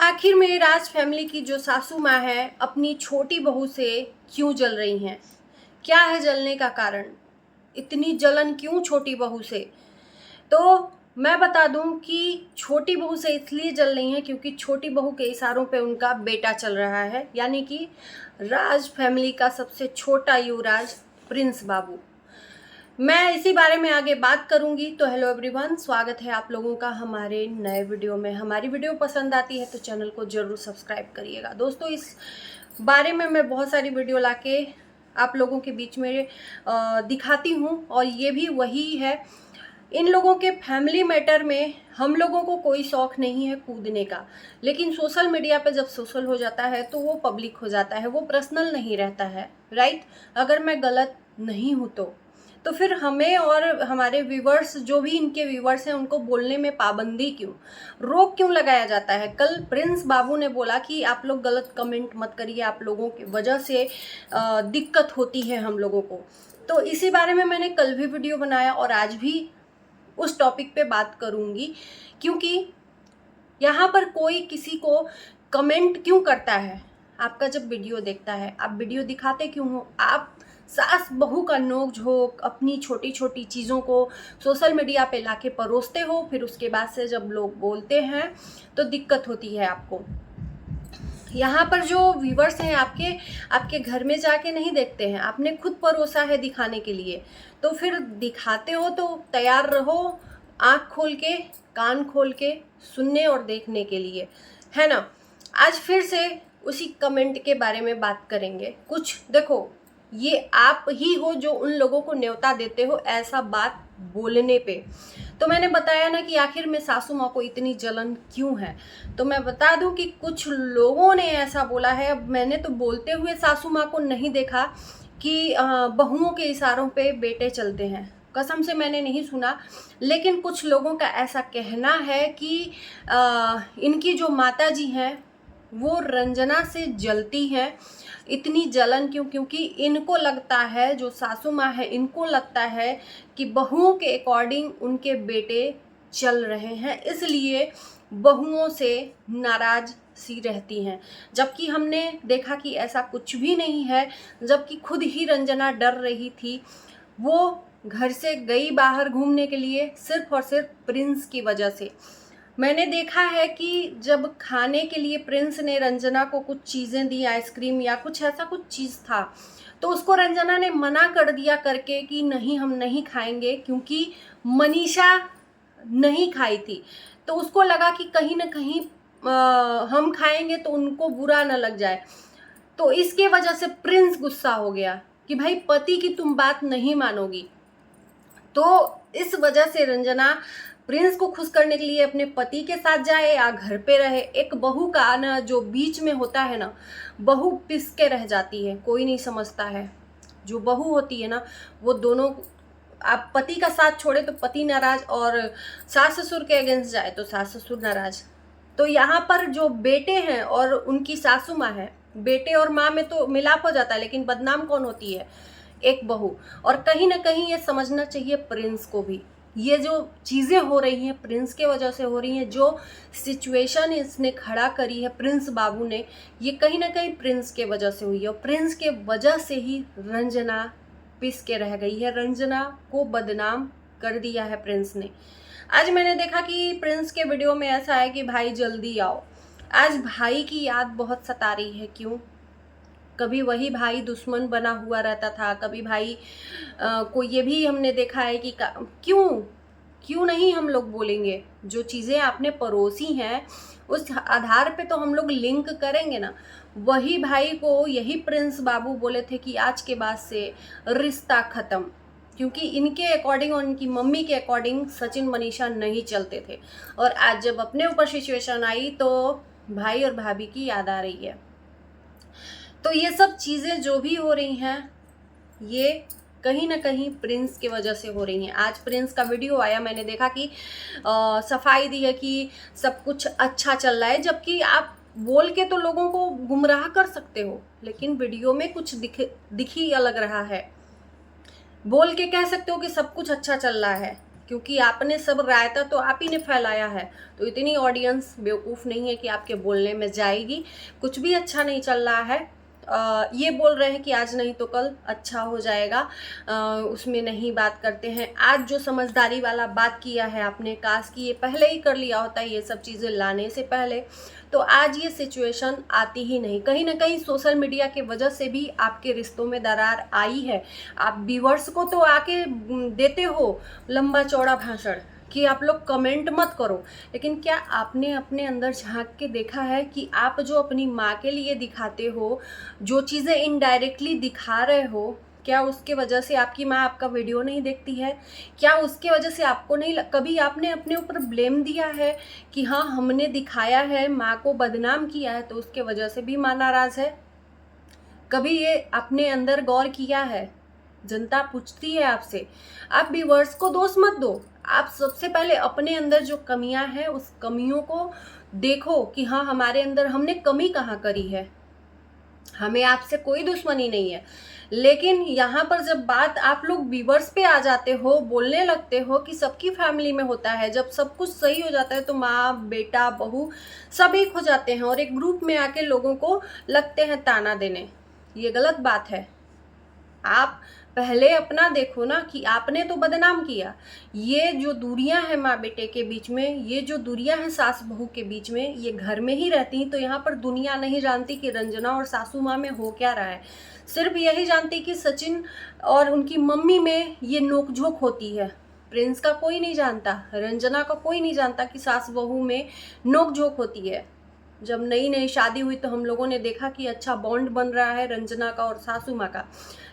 आखिर में राज फैमिली की जो सासू माँ है अपनी छोटी बहू से क्यों जल रही हैं? क्या है जलने का कारण? इतनी जलन क्यों छोटी बहू से? तो मैं बता दूं कि छोटी बहू से इसलिए जल रही हैं क्योंकि छोटी बहू के इशारों पे उनका बेटा चल रहा है, यानी कि राज फैमिली का सबसे छोटा युवराज प्रिंस बाबू। मैं इसी बारे में आगे बात करूंगी। तो हेलो एवरीवन, स्वागत है आप लोगों का हमारे नए वीडियो में। हमारी वीडियो पसंद आती है तो चैनल को जरूर सब्सक्राइब करिएगा। दोस्तों, इस बारे में मैं बहुत सारी वीडियो लाके आप लोगों के बीच में दिखाती हूँ और ये भी वही है। इन लोगों के फैमिली मैटर में हम लोगों को कोई शौक नहीं है कूदने का, लेकिन सोशल मीडिया पे जब सोशल हो जाता है तो वो पब्लिक हो जाता है, वो पर्सनल नहीं रहता है, राइट? अगर मैं गलत नहीं हूँ तो फिर हमें और हमारे व्यूवर्स, जो भी इनके व्यूवर्स हैं, उनको बोलने में पाबंदी क्यों, रोक क्यों लगाया जाता है? कल प्रिंस बाबू ने बोला कि आप लोग गलत कमेंट मत करिए, आप लोगों की वजह से दिक्कत होती है हम लोगों को। तो इसी बारे में मैंने कल भी वीडियो बनाया और आज भी उस टॉपिक पे बात करूंगी, क्योंकि यहाँ पर कोई किसी को कमेंट क्यों करता है? आपका जब वीडियो देखता है, आप वीडियो दिखाते क्यों हो? आप सास बहू का नोक झोंक, अपनी छोटी छोटी चीज़ों को सोशल मीडिया पे लाके परोसते हो, फिर उसके बाद से जब लोग बोलते हैं तो दिक्कत होती है आपको। यहाँ पर जो व्यूवर्स हैं आपके घर में जाके नहीं देखते हैं, आपने खुद परोसा है दिखाने के लिए, तो फिर दिखाते हो तो तैयार रहो आँख खोल के, कान खोल के सुनने और देखने के लिए, है ना? आज फिर से उसी कमेंट के बारे में बात करेंगे। कुछ देखो, ये आप ही हो जो उन लोगों को न्योता देते हो ऐसा बात बोलने पे। तो मैंने बताया ना कि आखिर में सासू माँ को इतनी जलन क्यों है। तो मैं बता दूं कि कुछ लोगों ने ऐसा बोला है। अब मैंने तो बोलते हुए सासू माँ को नहीं देखा कि बहुओं के इशारों पे बेटे चलते हैं, कसम से मैंने नहीं सुना, लेकिन कुछ लोगों का ऐसा कहना है कि इनकी जो माता जी हैं वो रंजना से जलती हैं। इतनी जलन क्यों? क्योंकि इनको लगता है, जो सासू माँ है, इनको लगता है कि बहुओं के अकॉर्डिंग उनके बेटे चल रहे हैं, इसलिए बहुओं से नाराज सी रहती हैं। जबकि हमने देखा कि ऐसा कुछ भी नहीं है, जबकि खुद ही रंजना डर रही थी। वो घर से गई बाहर घूमने के लिए सिर्फ और सिर्फ प्रिंस की वजह से। मैंने देखा है कि जब खाने के लिए प्रिंस ने रंजना को कुछ चीज़ें दी, आइसक्रीम या कुछ ऐसा कुछ चीज़ था, तो उसको रंजना ने मना कर दिया करके कि नहीं, हम नहीं खाएंगे, क्योंकि मनीषा नहीं खाई थी। तो उसको लगा कि कहीं ना कहीं हम खाएंगे तो उनको बुरा न लग जाए। तो इसके वजह से प्रिंस गुस्सा हो गया कि भाई पति की तुम बात नहीं मानोगी। तो इस वजह से रंजना प्रिंस को खुश करने के लिए अपने पति के साथ जाए या घर पे रहे। एक बहू का ना जो बीच में होता है ना, बहू पिस के रह जाती है, कोई नहीं समझता है। जो बहू होती है ना, वो दोनों, आप पति का साथ छोड़े तो पति नाराज, और सास ससुर के अगेंस्ट जाए तो सास ससुर नाराज। तो यहाँ पर जो बेटे हैं और उनकी सासू माँ है, बेटे और माँ में तो मिलाप हो जाता है, लेकिन बदनाम कौन होती है? एक बहू। और कहीं ना कहीं ये समझना चाहिए प्रिंस को भी, ये जो चीज़ें हो रही हैं प्रिंस के वजह से हो रही हैं। जो सिचुएशन इसने खड़ा करी है प्रिंस बाबू ने, ये कहीं ना कहीं प्रिंस के वजह से हुई है, और प्रिंस के वजह से ही रंजना पिस के रह गई है। रंजना को बदनाम कर दिया है प्रिंस ने। आज मैंने देखा कि प्रिंस के वीडियो में ऐसा है कि भाई जल्दी आओ। आज भाई की याद बहुत सता रही है। क्यों? कभी वही भाई दुश्मन बना हुआ रहता था, कभी भाई को ये भी हमने देखा है कि क्यों नहीं हम लोग बोलेंगे? जो चीज़ें आपने परोसी हैं उस आधार पे तो हम लोग लिंक करेंगे ना। वही भाई को यही प्रिंस बाबू बोले थे कि आज के बाद से रिश्ता ख़त्म, क्योंकि इनके अकॉर्डिंग और इनकी मम्मी के अकॉर्डिंग सचिन मनीषा नहीं चलते थे। और आज जब अपने ऊपर सिचुएशन आई तो भाई और भाभी की याद आ रही है। तो ये सब चीज़ें जो भी हो रही हैं, ये कहीं ना कहीं प्रिंस की वजह से हो रही हैं। आज प्रिंस का वीडियो आया, मैंने देखा कि सफाई दी है कि सब कुछ अच्छा चल रहा है, जबकि आप बोल के तो लोगों को गुमराह कर सकते हो, लेकिन वीडियो में कुछ दिख ही अलग रहा है। बोल के कह सकते हो कि सब कुछ अच्छा चल रहा है, क्योंकि आपने सब रायता तो आप ही ने फैलाया है। तो इतनी ऑडियंस बेवकूफ़ नहीं है कि आपके बोलने में जाएगी। कुछ भी अच्छा नहीं चल रहा है, ये बोल रहे हैं कि आज नहीं तो कल अच्छा हो जाएगा, उसमें नहीं बात करते हैं। आज जो समझदारी वाला बात किया है आपने, काश कि ये पहले ही कर लिया होता ये सब चीज़ें लाने से पहले, तो आज ये सिचुएशन आती ही नहीं। कहीं ना कहीं सोशल मीडिया के वजह से भी आपके रिश्तों में दरार आई है। आप व्यूअर्स को तो आके देते हो लंबा चौड़ा भाषण कि आप लोग कमेंट मत करो, लेकिन क्या आपने अपने अंदर झांक के देखा है कि आप जो अपनी माँ के लिए दिखाते हो, जो चीज़ें इनडायरेक्टली दिखा रहे हो, क्या उसके वजह से आपकी माँ आपका वीडियो नहीं देखती है? क्या उसके वजह से आपको नहीं कभी आपने अपने ऊपर ब्लेम दिया है कि हाँ हमने दिखाया है, माँ को बदनाम किया है, तो उसके वजह से भी माँ नाराज़ है? कभी ये अपने अंदर गौर किया है? जनता पूछती है आपसे। आप व्यूअर्स को दोष मत दो, आप सबसे पहले अपने अंदर जो कमियां हैं उस कमियों को देखो कि हाँ हमारे अंदर हमने कमी कहाँ करी है। हमें आपसे कोई दुश्मनी नहीं है, लेकिन यहाँ पर जब बात आप लोग व्यूअर्स पे आ जाते हो, बोलने लगते हो कि सबकी फैमिली में होता है, जब सब कुछ सही हो जाता है तो माँ बेटा बहू सब एक हो जाते हैं और एक ग्रुप में आके लोगों को लगते हैं ताना देने। ये गलत बात है। आप पहले अपना देखो ना कि आपने तो बदनाम किया। ये जो दूरियां हैं माँ बेटे के बीच में, ये जो दूरियां हैं सास बहू के बीच में, ये घर में ही रहती तो यहाँ पर दुनिया नहीं जानती कि रंजना और सासू माँ में हो क्या रहा है। सिर्फ यही जानती कि सचिन और उनकी मम्मी में ये नोकझोंक होती है। प्रिंस का कोई नहीं जानता, रंजना का कोई नहीं जानता कि सास बहू में नोकझोंक होती है। जब नई नई शादी हुई तो हम लोगों ने देखा कि अच्छा बॉन्ड बन रहा है रंजना का और सासू माँ का,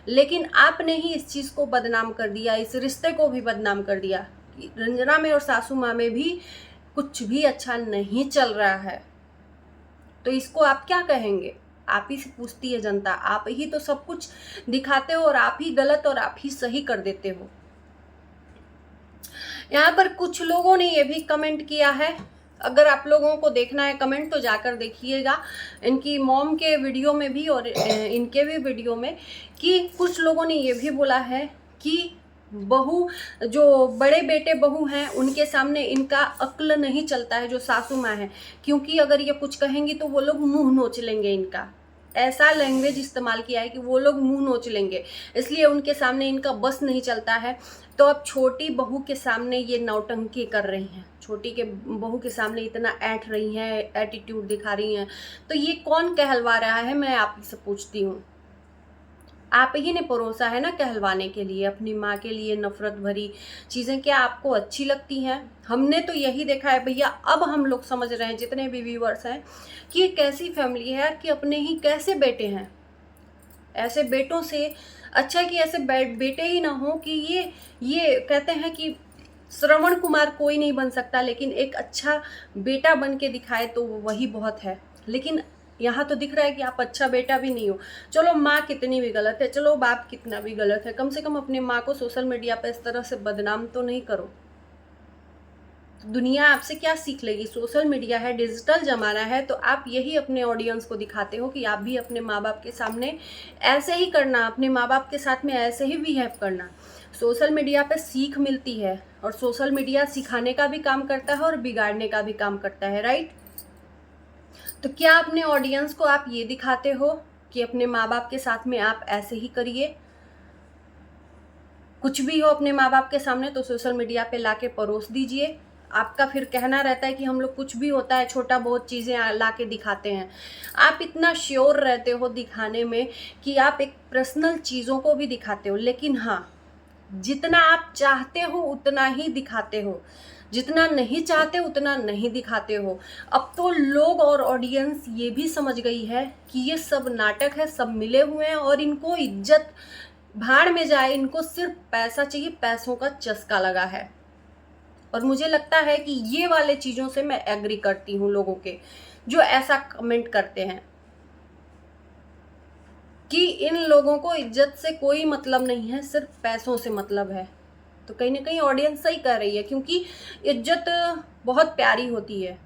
लेकिन आपने ही इस चीज़ को बदनाम कर दिया, इस रिश्ते को भी बदनाम कर दिया कि रंजना में और सासू माँ में भी कुछ भी अच्छा नहीं चल रहा है। तो इसको आप क्या कहेंगे? आप ही से पूछती है जनता। आप ही तो सब कुछ दिखाते हो और आप ही गलत और आप ही सही कर देते हो। यहाँ पर कुछ लोगों ने ये भी कमेंट किया है, अगर आप लोगों को देखना है कमेंट तो जाकर देखिएगा, इनकी मॉम के वीडियो में भी और इनके भी वीडियो में, कि कुछ लोगों ने ये भी बोला है कि बहू जो बड़े बेटे बहू हैं उनके सामने इनका अक्ल नहीं चलता है, जो सासू माँ है, क्योंकि अगर ये कुछ कहेंगी तो वो लोग मुंह नोच लेंगे। इनका ऐसा लैंग्वेज इस्तेमाल किया है कि वो लोग मुंह नोच लेंगे, इसलिए उनके सामने इनका बस नहीं चलता है। तो अब छोटी बहू के सामने ये नौटंकी कर रही हैं, छोटी के बहू के सामने इतना ऐठ रही हैं, एटीट्यूड दिखा रही हैं, तो ये कौन कहलवा रहा है? मैं आप से पूछती हूँ। आप ही ने परोसा है ना कहलवाने के लिए, अपनी माँ के लिए नफरत भरी चीज़ें क्या आपको अच्छी लगती हैं? हमने तो यही देखा है भैया। अब हम लोग समझ रहे हैं जितने भी व्यूअर्स हैं कि ये कैसी फैमिली है यार, कि अपने ही कैसे बेटे हैं। ऐसे बेटों से अच्छा है कि ऐसे बेटे ही ना हो कि ये कहते हैं कि श्रवण कुमार कोई नहीं बन सकता, लेकिन एक अच्छा बेटा बन के दिखाए तो वही बहुत है। लेकिन यहाँ तो दिख रहा है कि आप अच्छा बेटा भी नहीं हो। चलो माँ कितनी भी गलत है, चलो बाप कितना भी गलत है, कम से कम अपने माँ को सोशल मीडिया पे इस तरह से बदनाम तो नहीं करो। दुनिया आपसे क्या सीख लेगी? सोशल मीडिया है, डिजिटल ज़माना है, तो आप यही अपने ऑडियंस को दिखाते हो कि आप भी अपने माँ बाप के सामने ऐसे ही करना, अपने माँ बाप के साथ में ऐसे ही बिहेव करना। सोशल मीडिया पे सीख मिलती है और सोशल मीडिया सिखाने का भी काम करता है और बिगाड़ने का भी काम करता है, राइट? तो क्या अपने ऑडियंस को आप ये दिखाते हो कि अपने माँ बाप के साथ में आप ऐसे ही करिए? कुछ भी हो अपने माँ बाप के सामने तो सोशल मीडिया पे लाके परोस दीजिए। आपका फिर कहना रहता है कि हम लोग कुछ भी होता है छोटा बहुत चीज़ें ला के दिखाते हैं। आप इतना श्योर रहते हो दिखाने में कि आप एक पर्सनल चीज़ों को भी दिखाते हो, लेकिन हाँ जितना आप चाहते हो उतना ही दिखाते हो, जितना नहीं चाहते उतना नहीं दिखाते हो। अब तो लोग और ऑडियंस ये भी समझ गई है कि ये सब नाटक है, सब मिले हुए हैं और इनको इज्जत भाड़ में जाए, इनको सिर्फ पैसा चाहिए, पैसों का चस्का लगा है। और मुझे लगता है कि ये वाले चीज़ों से मैं एग्री करती हूँ लोगों के जो ऐसा कमेंट करते हैं कि इन लोगों को इज्जत से कोई मतलब नहीं है, सिर्फ पैसों से मतलब है। तो कहीं ना कहीं ऑडियंस सही कर रही है, क्योंकि इज्जत बहुत प्यारी होती है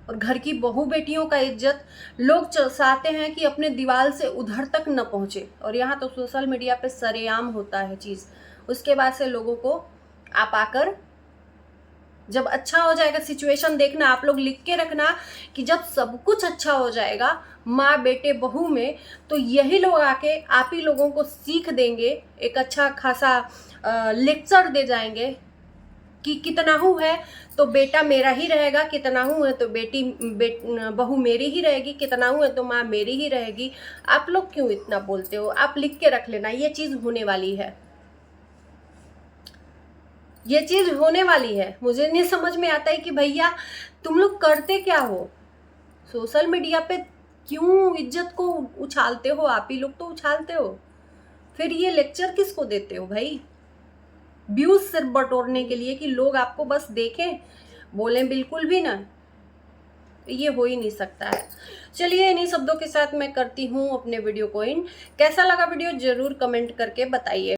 और घर की बहू बेटियों का इज्जत लोग चाहते हैं कि अपने दीवार से उधर तक न पहुँचे, और यहाँ तो सोशल मीडिया पे सरेआम होता है चीज़। उसके बाद से लोगों को आप आकर जब अच्छा हो जाएगा सिचुएशन, देखना आप लोग लिख के रखना कि जब सब कुछ अच्छा हो जाएगा माँ बेटे बहू में, तो यही लोग आके आप ही लोगों को सीख देंगे, एक अच्छा खासा लेक्चर दे जाएंगे कि कितनाहू है तो बेटा मेरा ही रहेगा, कितनाहू है तो बहू मेरी ही रहेगी, कितनाहू है तो माँ मेरी ही रहेगी। आप लोग क्यों इतना बोलते हो? आप लिख के रख लेना, ये चीज होने वाली है, ये चीज होने वाली है। मुझे नहीं समझ में आता है कि भैया तुम लोग करते क्या हो? सोशल मीडिया पे क्यों इज्जत को उछालते हो? आप ही लोग तो उछालते हो, फिर ये लेक्चर किसको देते हो भाई? व्यूज सिर्फ बटोरने के लिए कि लोग आपको बस देखें, बोलें बिल्कुल भी ना। ये हो ही नहीं सकता है। चलिए इन्हीं शब्दों के साथ मैं करती हूँ अपने वीडियो को इन। कैसा लगा वीडियो जरूर कमेंट करके बताइए।